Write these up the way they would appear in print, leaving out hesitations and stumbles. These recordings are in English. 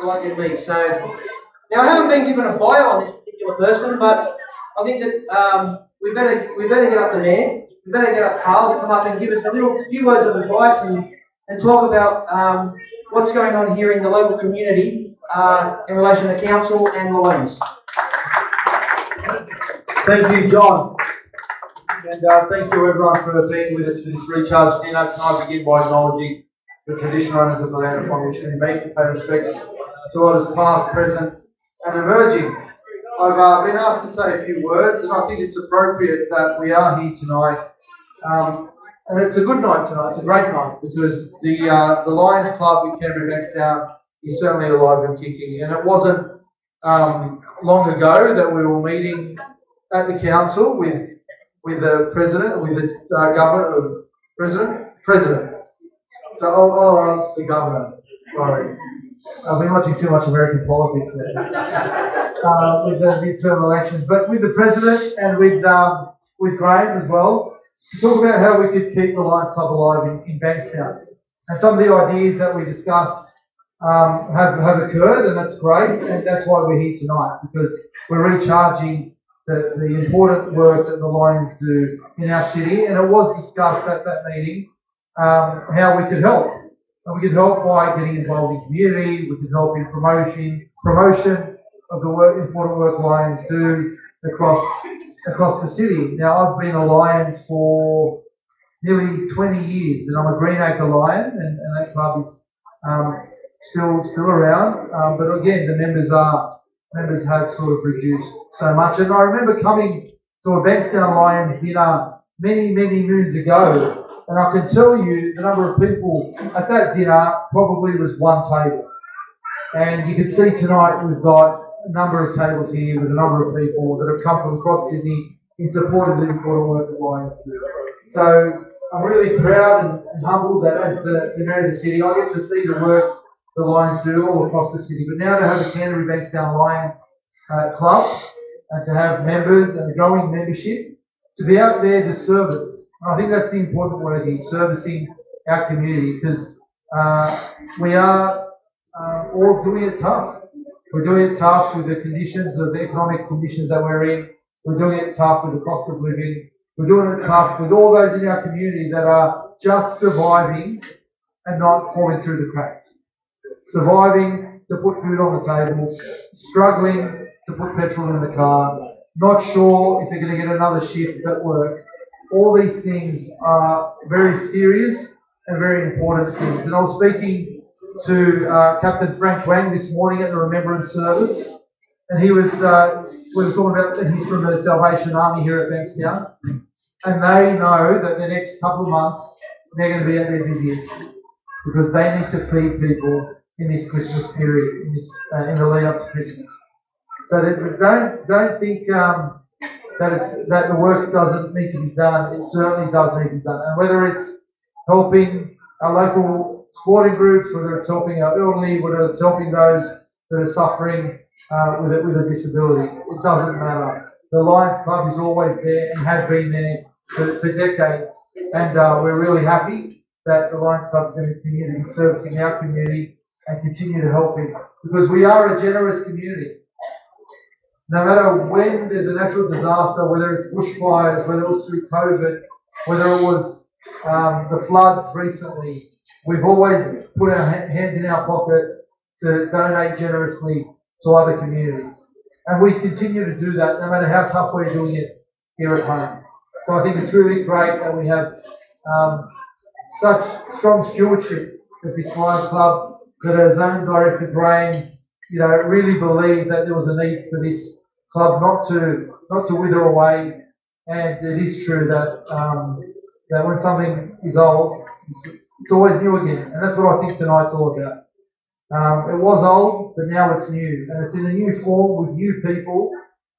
like in me. So now I haven't been given a bio on this particular person, but I think that we better get up the man. We better get up Carl to come up and give us a few words of advice and talk about what's going on here in the local community in relation to council and Lions. Thank you, John. And thank you everyone for being with us for this recharge dinner. Can I begin by acknowledging the traditional owners of the land upon which we meet and pay respects to others past, present and emerging. I've been asked to say a few words, and I think it's appropriate that we are here tonight. And it's a good night tonight, it's a great night, because the Lions Club in Canterbury Bankstown is certainly alive and kicking. And it wasn't long ago that we were meeting at the council with the president, with the governor, president. So I'll the governor. Sorry, I've been watching too much American politics there. With the midterm elections, but with the president and with Graham as well, to talk about how we could keep the Lions Club alive in Bankstown. And some of the ideas that we discussed have occurred, and that's great, and that's why we're here tonight, because we're recharging the important work that the Lions do in our city, and it was discussed at that meeting how we could help. And we could help by getting involved in community, we could help in promotion of the important work Lions do across the city. Now, I've been a Lion for nearly 20 years, and I'm a Greenacre Lion, and that club is still around. But again, the members have sort of reduced so much. And I remember coming to a Bankstown Lions dinner many moons ago, and I can tell you the number of people at that dinner probably was one table. And you can see tonight we've got a number of tables here with a number of people that have come from across Sydney in support of the important work that Lions do. So I'm really proud and humbled that as the mayor of the city, I get to see the work the Lions do all across the city. But now to have a Canterbury Bankstown Lions club and to have members and a growing membership, to be out there to service. And I think that's the important word here, servicing our community, because we are all doing it tough. We're doing it tough with the conditions of the economic conditions that we're in. We're doing it tough with the cost of living. We're doing it tough with all those in our community that are just surviving and not falling through the cracks. Surviving to put food on the table, struggling to put petrol in the car, not sure if they're going to get another shift at work. All these things are very serious and very important things. And I was speaking to Captain Frank Wang this morning at the Remembrance service, and we were talking about that he's from the Salvation Army here at Bankstown, and they know that the next couple of months they're going to be at their busiest because they need to feed people in this Christmas period, in the lead up to Christmas. So don't think that the work doesn't need to be done. It certainly does need to be done, and whether it's helping our local sporting groups, whether it's helping our elderly, whether it's helping those that are suffering with a disability, it doesn't matter. The Lions Club is always there and has been there for decades, and we're really happy that the Lions Club is going to continue to be servicing our community and continue to help it, because we are a generous community. No matter when there's a natural disaster, whether it's bushfires, whether it was through COVID, whether it was the floods recently, we've always put our hands in our pocket to donate generously to other communities. And we continue to do that no matter how tough we're doing it here at home. So I think it's really great that we have such strong stewardship of this Lions Club, that our zone director Graham, really believed that there was a need for this club not to wither away. And it is true that that when something is old, it's always new again, and that's what I think tonight's all about. It was old, but now it's new, and it's in a new form with new people,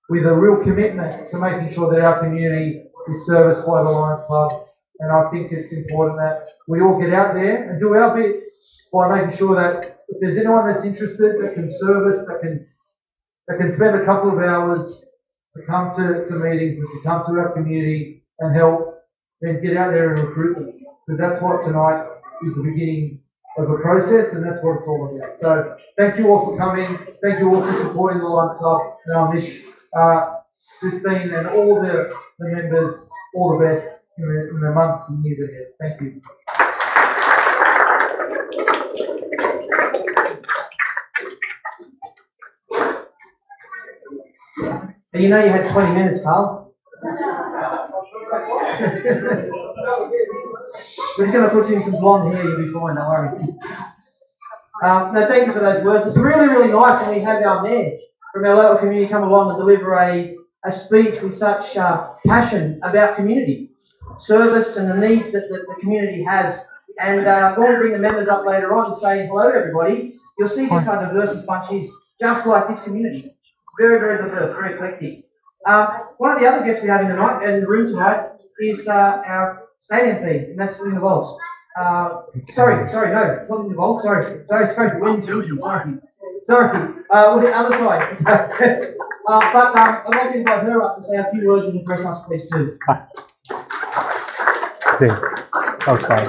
with a real commitment to making sure that our community is serviced by the Lions Club. And I think it's important that we all get out there and do our bit by making sure that if there's anyone that's interested, that can service, that can spend a couple of hours to come to meetings and to come to our community and help, then get out there and recruit them. Because that's what tonight is the beginning of a process, and that's what it's all about. So thank you all for coming. Thank you all for supporting the Lions Club. And I wish Christine and all the members all the best in the months and years ahead. Thank you. And you know you had 20 minutes, Carl. We're just going to put you in some blonde hair, you'll be fine, don't worry. No, thank you for those words. It's really, really nice when we have our mayor from our local community come along and deliver a speech with such passion about community, service and the needs that the community has. And when we bring the members up later on to say hello to everybody, you'll see just how diverse this bunch is, just like this community. Very, very diverse, very eclectic. One of the other guests we have in the room tonight is our stadium theme, and that's in the Vaults. Sorry, no, not in the Vaults, sorry, Wind Tuesday, sorry. Well, the other side. But I'd like to invite her up to say a few words and address us, please, too. Outside.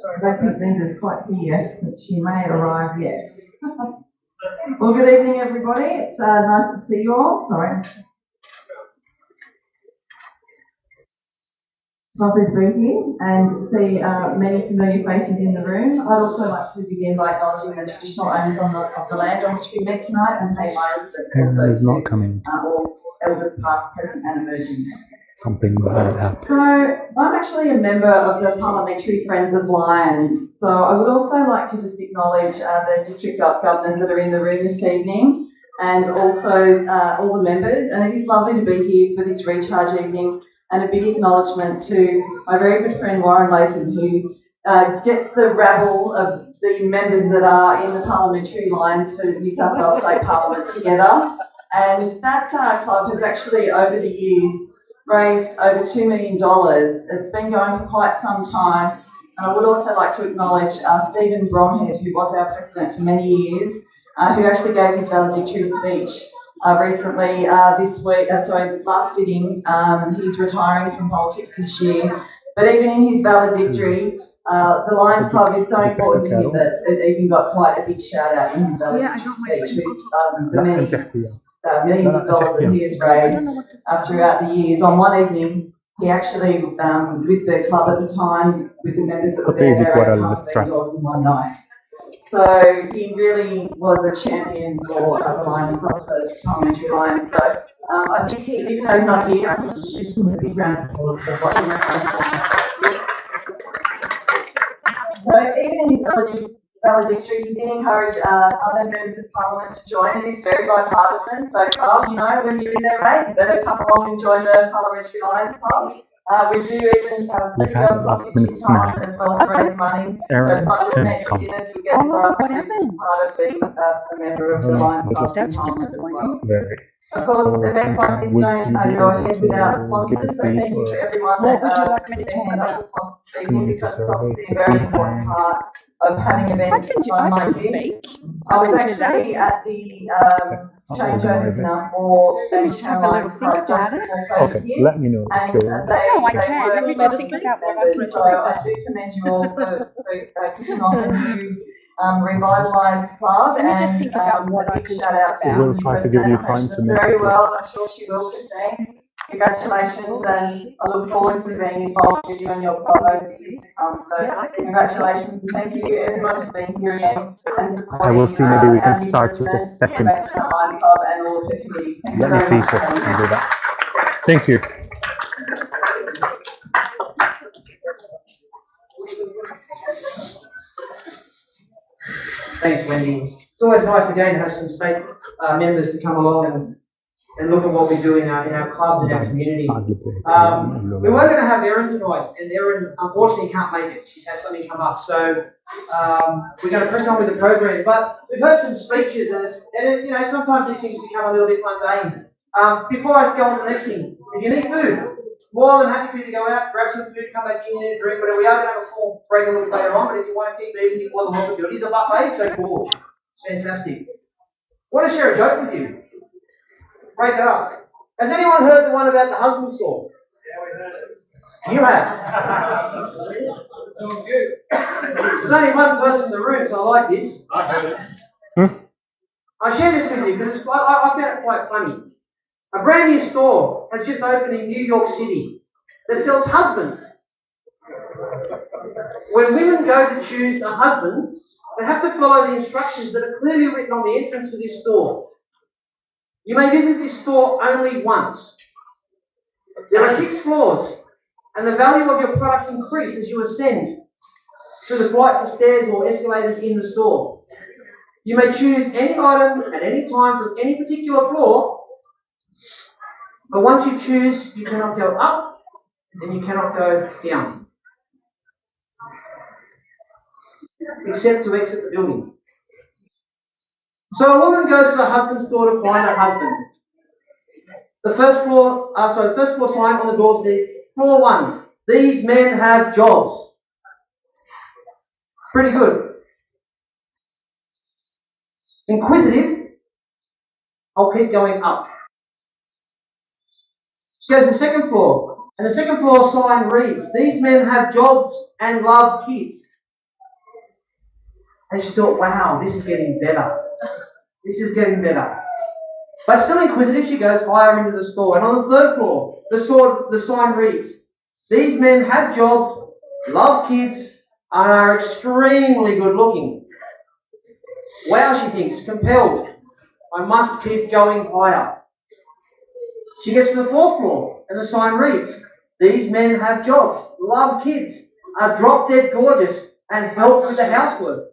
Sorry, I don't think Linda's quite here yet, but she may arrive yet. Well, good evening, everybody. It's nice to see you all. Sorry. It's lovely to be here and see many familiar faces in the room. I'd also like to begin by acknowledging the traditional owners of the land on which we meet tonight and pay homage He's not coming. all elders past, present and emerging. Something bad happened. So I'm actually a member of the Parliamentary Friends of Lions. So I would also like to just acknowledge the district governors that are in the room this evening and also all the members. And it is lovely to be here for this recharge evening, and a big acknowledgement to my very good friend Warren Latham, who gets the rabble of the members that are in the Parliamentary Lions for the New South Wales State Parliament together. And that club has actually, over the years, raised over $2 million. It's been going for quite some time. And I would also like to acknowledge Stephen Bromhead, who was our president for many years, who actually gave his valedictory speech recently last sitting. He's retiring from politics this year. But even in his valedictory, the Lions Club is so important to him that it even got quite a big shout out in his valedictory speech with the millions of dollars that he has raised throughout the years. On one evening, he actually, with the club at the time, with the members that were there, raised $100 million in one night. So he really was a champion for the Lions Club, for the Parliamentary Lions. So I think even though he's not here, I think he should give a big round of applause for what he represents. So even in his valedictory, he did encourage other members of Parliament to join, and it's very bipartisan. So Carl, you know, when you're in there, mate, you better come along and join the Parliamentary Lions Club. We do even We've had a last minute snack. as well to raise money. Aaron, Dinners we get for us to be part of being a member of the Lions Club. That's disappointing. Very. Of course, events like this don't go ahead without sponsors, so thank you to everyone that would you like me to talk hand about? up the sponsors this evening, because it's obviously a very important part of having events like this. I was actually at the changeovers now for Let me just have a little think about it. Okay, let me know if you're. No, I can. Let me just think about what I So I do commend you all for kicking off a new revitalised club. Let me just think about what a I big can shout out talk to about. We'll try to give you time to make very it. well. I'm sure she will, Christine. Congratulations, and I look forward to being involved with you and your club over the years to come. So congratulations, and thank you everyone for being here again and supporting. I will see, maybe we can our start with new a second. Bankstown Lions Club and all of the committees. Thank you Let me very see much. if I can do that. Thank you. Thanks, Wendy. It's always nice again to have some state members to come along and look at what we do in our clubs and our community. We were going to have Erin tonight, and Erin unfortunately can't make it. She's had something come up, so we're going to press on with the program. But we've heard some speeches, and you know, sometimes these things become a little bit mundane. Before I go on to the next thing, if you need food, more than happy for you to go out, grab some food, come back in and drink, whatever. We are going to have a full break a little bit later on, but if you want to keep eating, you're more than welcome to. It is a buffet, so cool. It's fantastic. I want to share a joke with you. Break it up. Has anyone heard the one about the husband store? Yeah, we heard it. You have. There's only one person in the room, so I like this. I share this with you because I found it quite funny. A brand new store has just opened in New York City that sells husbands. When women go to choose a husband, they have to follow the instructions that are clearly written on the entrance to this store. You may visit this store only once. There are 6 floors, and the value of your products increase as you ascend through the flights of stairs or escalators in the store. You may choose any item at any time from any particular floor, but once you choose, you cannot go up and you cannot go down, except to exit the building. So a woman goes to the husband store to find her husband. The first floor sign on the door says, Floor 1, these men have jobs. Pretty good. Inquisitive, I'll keep going up. She goes to the second floor, and the second floor sign reads, these men have jobs and love kids. And she thought, wow, this is getting better. This is getting better. But still inquisitive, she goes higher into the store. And on the third floor, the sign reads, these men have jobs, love kids, and are extremely good looking. Wow, she thinks, compelled. I must keep going higher. She gets to the fourth floor, and the sign reads, these men have jobs, love kids, are drop dead gorgeous, and help with the housework.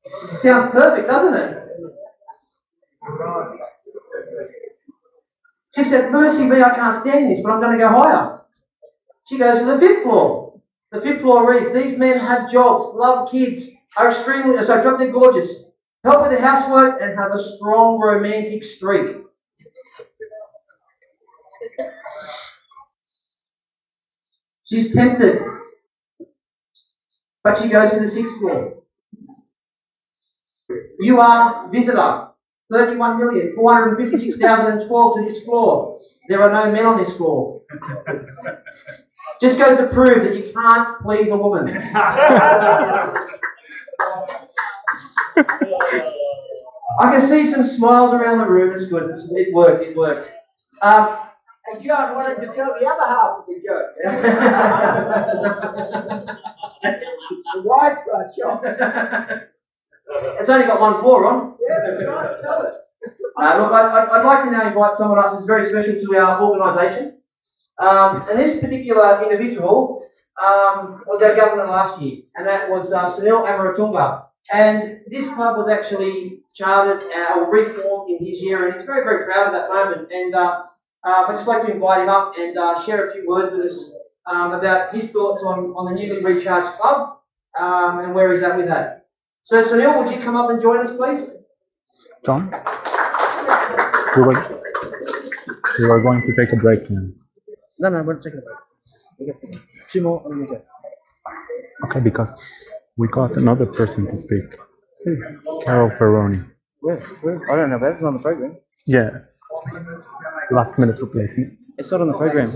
Sounds perfect, doesn't it? She said, mercy me, I can't stand this, but I'm going to go higher. She goes to the fifth floor. The fifth floor reads, these men have jobs, love kids, are drop dead gorgeous, help with the housework, and have a strong romantic streak. She's tempted, but she goes to the sixth floor. You are visitor 31,456,012 to this floor. There are no men on this floor. Just goes to prove that you can't please a woman. I can see some smiles around the room. It's good. It worked. It worked. And John wanted to tell the other half of the joke. The wide shot. It's only got one floor on. Yeah, that's right. Tell it. Look, I'd like to now invite someone up who's very special to our organisation. And this particular individual was our governor last year, and that was Sunil Amaratunga. And this club was actually chartered or reformed in his year, and he's very, very proud of that moment. And I'd just like to invite him up and share a few words with us about his thoughts on the newly recharged club and where he's at with that. So Sunil, would you come up and join us, please? John? We were going to take a break now. No, we're taking a break. We got 2 more and we go. Okay, because we got another person to speak. Carol Ferroni. Where? I don't know. That's not on the program. Yeah. Last minute replacement. It's not on the program.